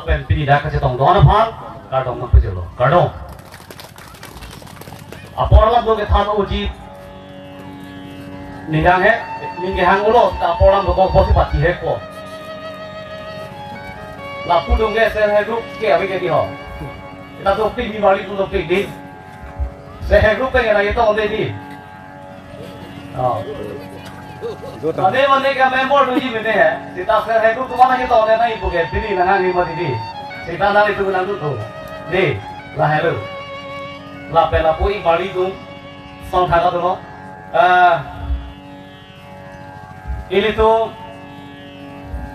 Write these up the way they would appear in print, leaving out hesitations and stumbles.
เป็นปีนี้ก็จะต้องโดนพังการดองมันไปเจอหรอการดองพอเราดูกันทานอุจินี่ยังเหรอนี่ยังหังอุโรแต่พอเราดูก็พอสิบปัจจัยเหรอเราพูดตรงนี้เสร็จให้รู้เกี่ยวกับที่หรอเราต้องปีมีบริสุทธิ์ต้องปีดีเสร็จให้รู้เป็นอะไรต้องได้ดีตอนนี้วันนี้ก็เมมเบอร์ดูจีไม่ได้สิตาเสร็จให้รู้ตัวนั้นก็ต้องได้ไม่ปุ๊กเกตดีนะฮะนี่มาดีสิตานั่นituนั่นรู้ตัวดีlah hello lah pela pui bali tu song thaga tu no ini tu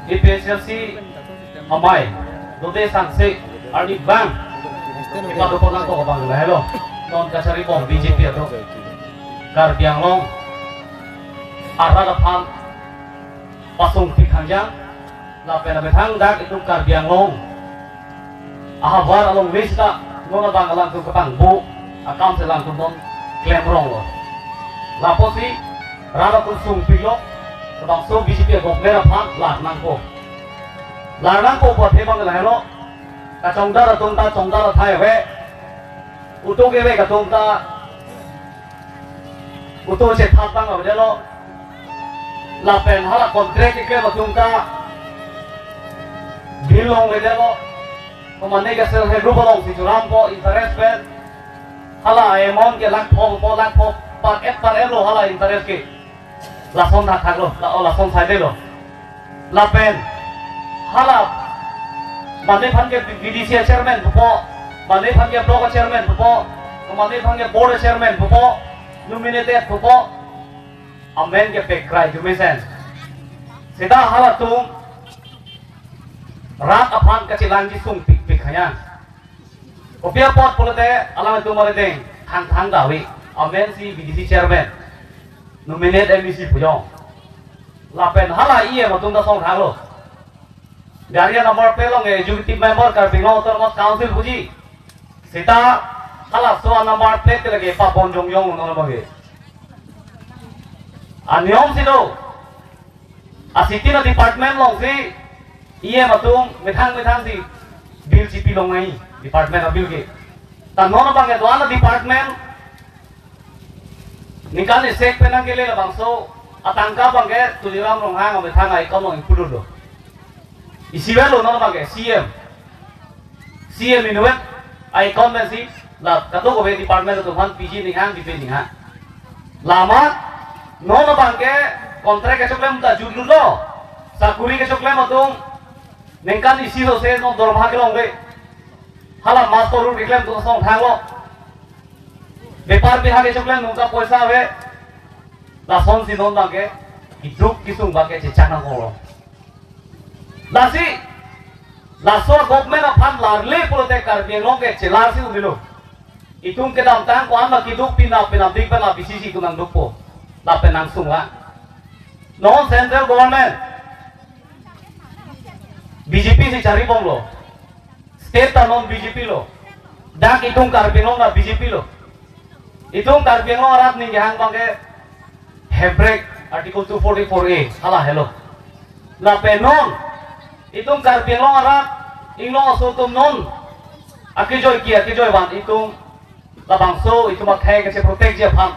IPSLC amai dote sanksi arni bang kita tu pernah tu bang lah hello non kasari bom BJP tu kar biang long arah depan pasung tikhanjang lah pela betang dak itu kar biang long ahawar along vista nona bang alang tu kapang bu akam selang tu non klaim rong lo lapo si rara tu sung pilok sebab so BJP ko mera phan la nang ko po the bang la hello ka chongda ra thai we uto ge we ka chongda uto se thap bang ba lo la pen hala contract ke ba chongda bilong we lo Pemandai kesel hebru bolong si curam po interest pen hala emon ke lak pong par lo hala interest ke lason thak lo lason side lo la pen hala mandai phan ke BDC chairman po mandai phan ke block chairman po mandai phan ke board chairman po nominated po amen ke pekrai jumisen seda hala tum rat apan kecilan jisung pikanya kopia pot polite alam itu mare deng thang gawi amen si BDC chairman nominate MEC pujong lapen hala iye matung da song thang lo garia number pelong executive member kar binglo autonomous council puji sita hala so number plate lagi pa bonjong yong no bage aniom sido asiti na department long si iya matung metang si bill CP long ngai department of bill ke tan nono bang edwana department nikal ni sek penang ke le bangso atangka bang ke tuliram rong hang metang ai kom long pulur do isiwe lo nono bang ke CM inuet ai kom ben si la kato ko be department to han PG ning hang DP ning ha lama nono bang ke kontrak ke choklem ta judlu lo sakuri ke choklem matung nengkan isi so se no dorma ke long re hala master ru reclaim to song thang lo bepar biha ke choklen nungka paisa we la son si non bang ke iduk kisung bang ke chana ko lo la si la so government of han larle pulote kar bi long ke chelar si udilo itung ke dam tang ko an ma kiduk pina dik bana BCC kunang dupo la penang sungwa non central government BJP si cari bom lo, state non BJP lo, dak itung karbinong na BJP lo, itung karbinong arat nih yang bangke Hebrek artikel 244A, halah hello, la penon, itung karbinong arat inglo sotum non, akijoy ban itung la bangso itu makai kece protek je pam,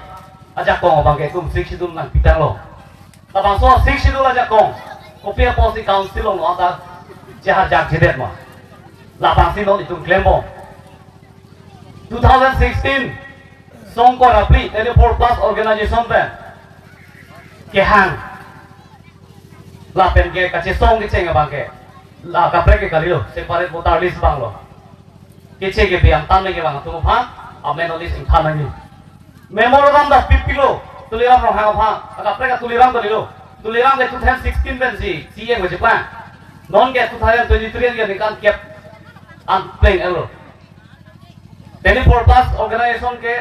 ajak kong bangke itung 6 sidul nang pitang lo, la bangso 6 sidul ajak kong, kopiah policy council lo ada jahat jedet mah lapang sinon itu klaim bom 2016 songko rapli 24 plus organization pen kehang lapen ke kace song ke cenga bangke la kapre ke kali lo separate voter list bang lo kece ke biang tan ke bang tu pha amen list in than ni memorandum da 50 lo tuliram ro hang pha kapre ka tuliram ko lo tuliram ke 2016 pen si CM ke plan non ke 2023 ke nikan kep an pleng elo 24 plus organization ke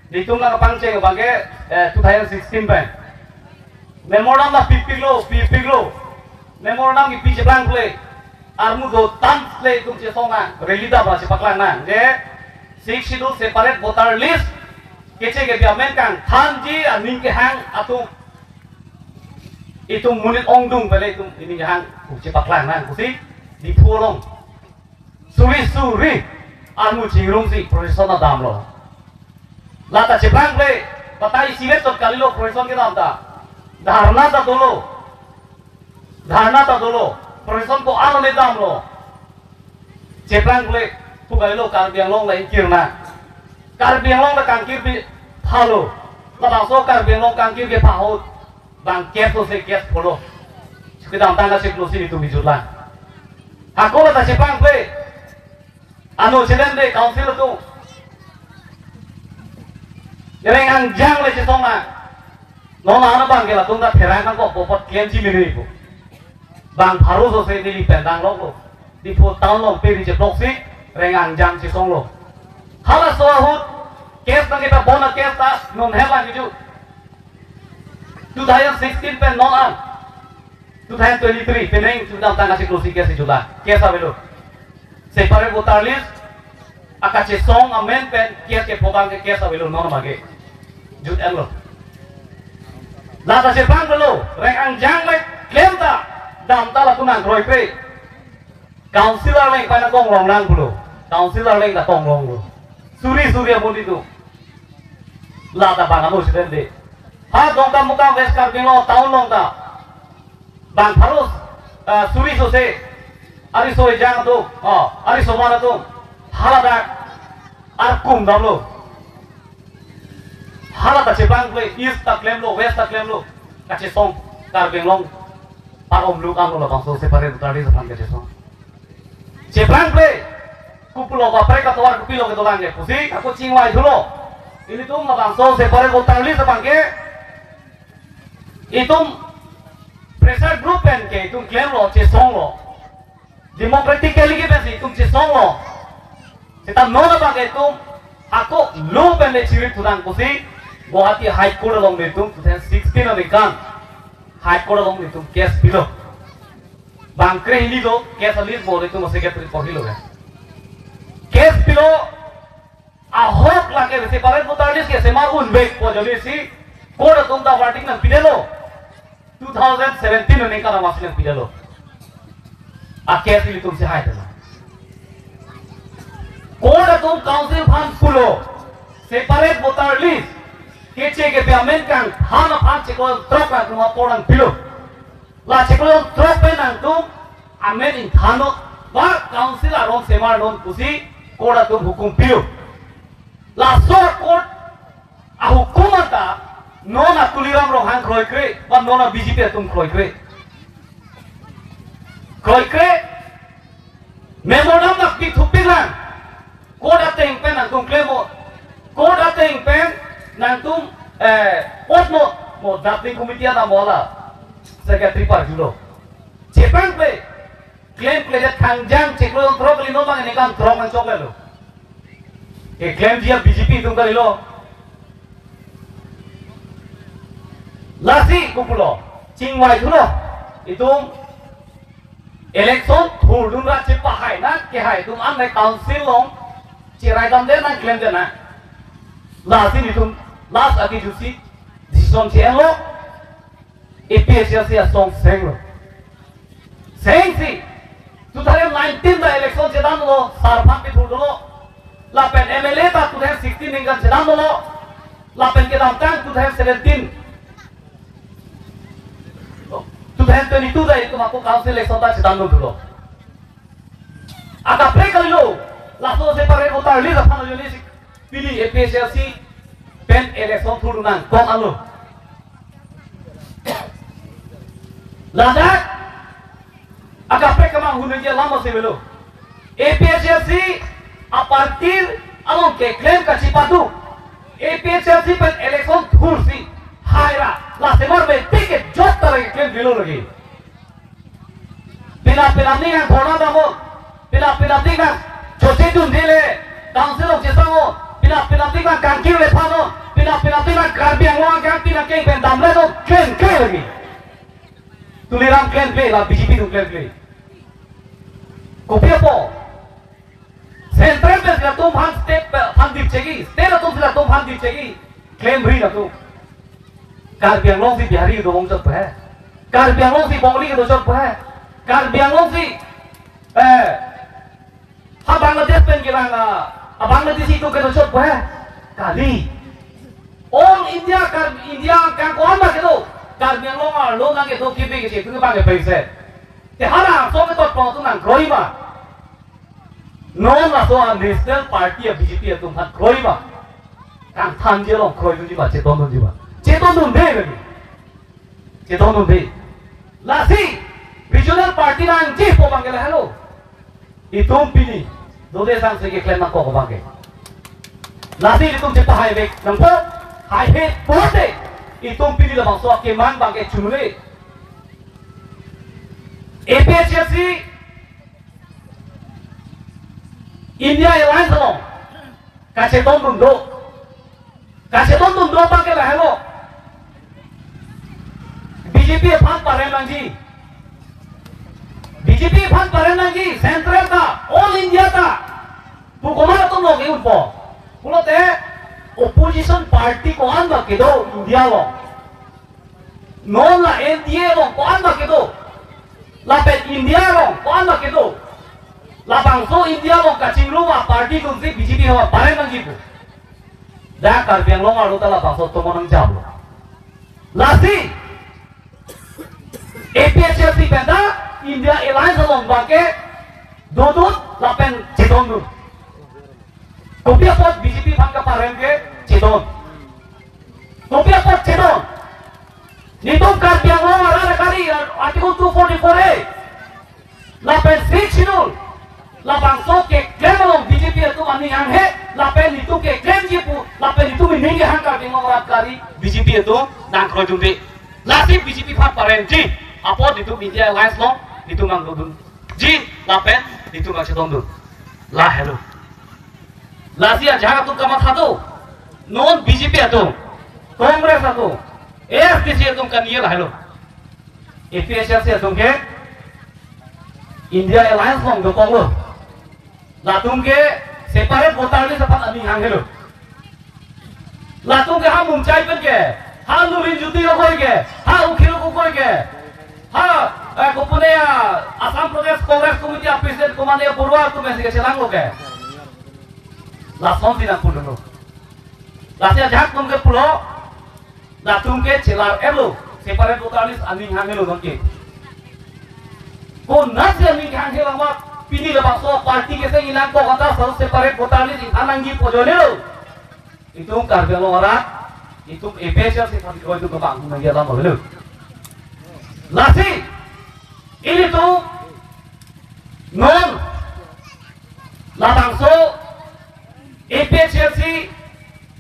ditung na pangche ke bangke 2016 pen memorandum la 50 lo memorandum ki piche blank play armu do tan play tum che songa relida ba se paklang na je 6 schedule separate voter list keche ke biamen kang thanji aning ke hang atu itung munit ongdung pele itung ini hang ku cepak lang nang kusi di puolong suri anu jingrung si profesor na dam lo lata cepang le patai silet tot kali lo profesor ke dam ta dharna ta dolo profesor ko anu ne dam lo cepang le pugai lo kar biang long lai kirna kar biang long la kang kir bi phalo la bang so kar biang long kang kir ke phaho bang kes to se kes pholo ke dam ta ga se lo si tu mi jutla aku la ta cepang le anu siden de council tu yang anjang le cetong na nona na bang ke la tung da therang kan ko popot kem chi mi ni ko bang pharu so se di pendang lo di po town lo pe di je blok si reng anjang si song lo hala so hut kes na kita bona kes ta non hela ni ju 2016 pen non an 2023 peneng sudah tangga si closing kes jula kes avelo separate voter list akache song amen pen kes ke pobang ke kes avelo non mage jut elo lata se bang lo reng anjang le claim ta dam ta la kunang roi pe councilor leng pa na kong long lang bulo councilor leng da kong long lo suri amudi tu lata bang anu siden de ha dong ta muka west kar belo town long ta bang harus suri so se ari so jang tu ari so mana tu halada ar kum dam lo halada che bang le east ta claim lo west ta claim lo kache song kar belong parom lu kan lo bang so se pare tadi sepan kache song che bang le kupulo ba pre ka tawar kupilo ke dolang ge pusi aku cingwai dulu ini tu bang so se pare ko tali sepan ke itu pressure group pen ke itu claim lo che song lo democratically ke besi itu che song lo kita nona bang itu aku lu pen le cirit tudang pusi Guwahati High Court along with 2016 of the gun High Court along with case below Bankre hindi do case at least more to secretary for hilo case below a hope lake separate voter list ke semar unbek po jali si court tum da voting nan pidelo 2017 ne kana masle pidelo a case li tum se hai dela court tum council fund pulo separate voter list kece ke payment kan hana pan cekol trok kan rumah poran pilo la cekol trok pe nang tu amen in thano ba council aron semar don pusi koda tu hukum pilo la so court a hukum ata nona tuliram ro hang kroi kre ba nona BJP tum kroi kre memorandum nak di thupilan koda teng pen nang tum klemo koda teng pen nantum mo drafting committee ada mola secretary par julo cepang pe claim pleasure kangjang ceklo thro kali no bang ne kan thro man chokle lo ke claim dia BJP tum kali lo lasi kupulo cingwai julo itu election thurdun ra che pahai na ke hai tum an ne council long cirai dam de na claim de na last ini tuh last aki jusi decision siang lo APSC song seng lo seng si 2019 da election sedang lo sarpan pi thur lo lapen MLA ta 2016 ningkan sedang lo lapen ke dam tang 2017 2022 da itu aku council election ta sedang lo agak break kali lo langsung separate voter list apa lo list pilih APSC pen election turunan kong alo ladak agak mereka menghuni dia lama sih belo APSC a partir along ke claim ka cipatu APSC pen election tursi haira la semar me ticket jot tarah claim belo lagi pila ni kan khona damo pila ni kan joche dun dile council of jesamo pila tinggal kangkir le pano pila tinggal karbiang luang kan pila keng pendam le to claim lagi tuliram claim play la BJP tu claim play kopi apa central base la tum han step han dip chegi state la tum han dip chegi claim bri la tu karbiang luang si bihari do bong chot hai karbiang luang si bongli do chot hai karbiang luang si ha Bangladesh pen kirang Bangladesh itu kita coba kali all India kan kawan lah gitu kan yang lo nang gitu kipi gitu itu bang payset te hara so ke to tu nang kroi ma non la so national party BJP tu han kroi ma kan than je lo kroi tu ji ba che don de ni che don de la si regional party nang ji po bang hello itum pini dode sang se ke claim na ko bang ke la si itum che ta highway nang po highway pote itum pini la bang so ke man bang ke chumle APHC India Airlines lo kasih don do pakai lah hello BJP fan pare nangi Central ka All India ka tu kemana tuh lo ke unpo pulo te opposition party ko anda ke do India lo non la NDA lo ko anda ke do lapet India lo ko anda ke do lapang so India lo kacing rumah party kunci BJP hawa pare nangi bu dah karbiang lo ngalu tala lapang so tomo nang jab lo lasi APHC penda India Airlines lo pakai dodot lapen cedon dulu kopi apa BJP bangka paren ke cedon kopi apa cedon nitum karbiang lo ngarana kari artikel 244A lapen fictional lapang so ke klaim lo BJP itu ani yang he lapen itu ke klaim jipu lapen itu meningi hangkar dengan orang kari BJP itu nang krojung de lasi BJP fat paren ji apa itu India Airlines lo itu nang dodun ji lapen itu nang cedon dulu lah hello Lasia jaga tu kamat satu, non BJP itu, Kongres itu, AFDC itu kan iya lah lo, APHC itu ke India Airlines long dokong lo, latung ke separate voter ni sepat ani hang lo, latung ke ham mumcai pen ke, ha lurin juti lo koi ke, ha ukil ko koi ke, ha kopune Assam Pradesh Congress Committee President Komande Purwa tu mesti ke selang lo ke. Langsung tidak pulau, lasnya jahat tungke pulau, latung ke celar elo, separate votaris aning hangelo dongke. Kau nasi aning hangelo mak pini lepas so parti ke saya hilang kau kata selalu separate votaris ananggi pojolelo. Itu karbiang orang, itu EPSL separate kau itu kebangun lagi dalam belu. Lasi, ini tu non, latang so APHC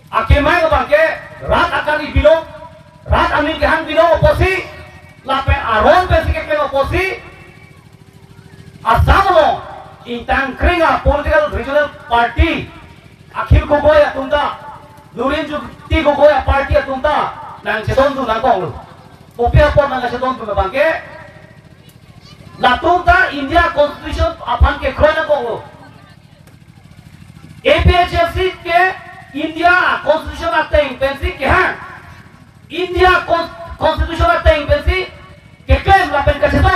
akemai bangke rat akan ibilo rat amin kehan bilo oposi lapen aron pesike ke oposi asamo intang kringa political regional party akhir gogoya tunda lurin juti gogoya party tunda nang sedon tu nang kong lu opia por nang sedon tu bangke latunta India constitution apan ke kroy nang kong lu APHC के India constitution आता है इंपेंसी के हाँ India constitution आता है इंपेंसी के क्लेम लापेन कैसे तो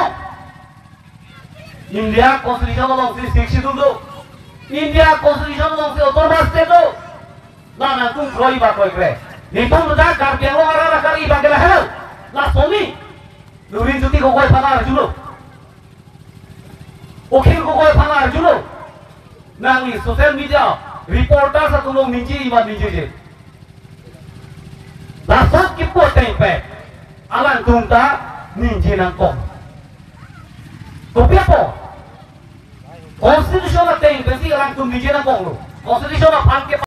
इंडिया कॉन्स्टिट्यूशन लोग से शिक्षित दो इंडिया कॉन्स्टिट्यूशन लोग से ऑटोनॉमस स्टेट दो ना ना तुम कोई बात कोई करे नहीं तुम उधर कार्य लोग आ रहा करी बांग्ला है ना सोनी लुरिन जुती को कोई फना अर्जुनो ओखिल को कोई फना अर्जुनो nangi social media reporter sa tulong ninji iman ninji je lasot kipo tempe alang tungta ninji nang kong tapi apa constitution na tempe si alang tung ninji nang kong lo constitution na pan ke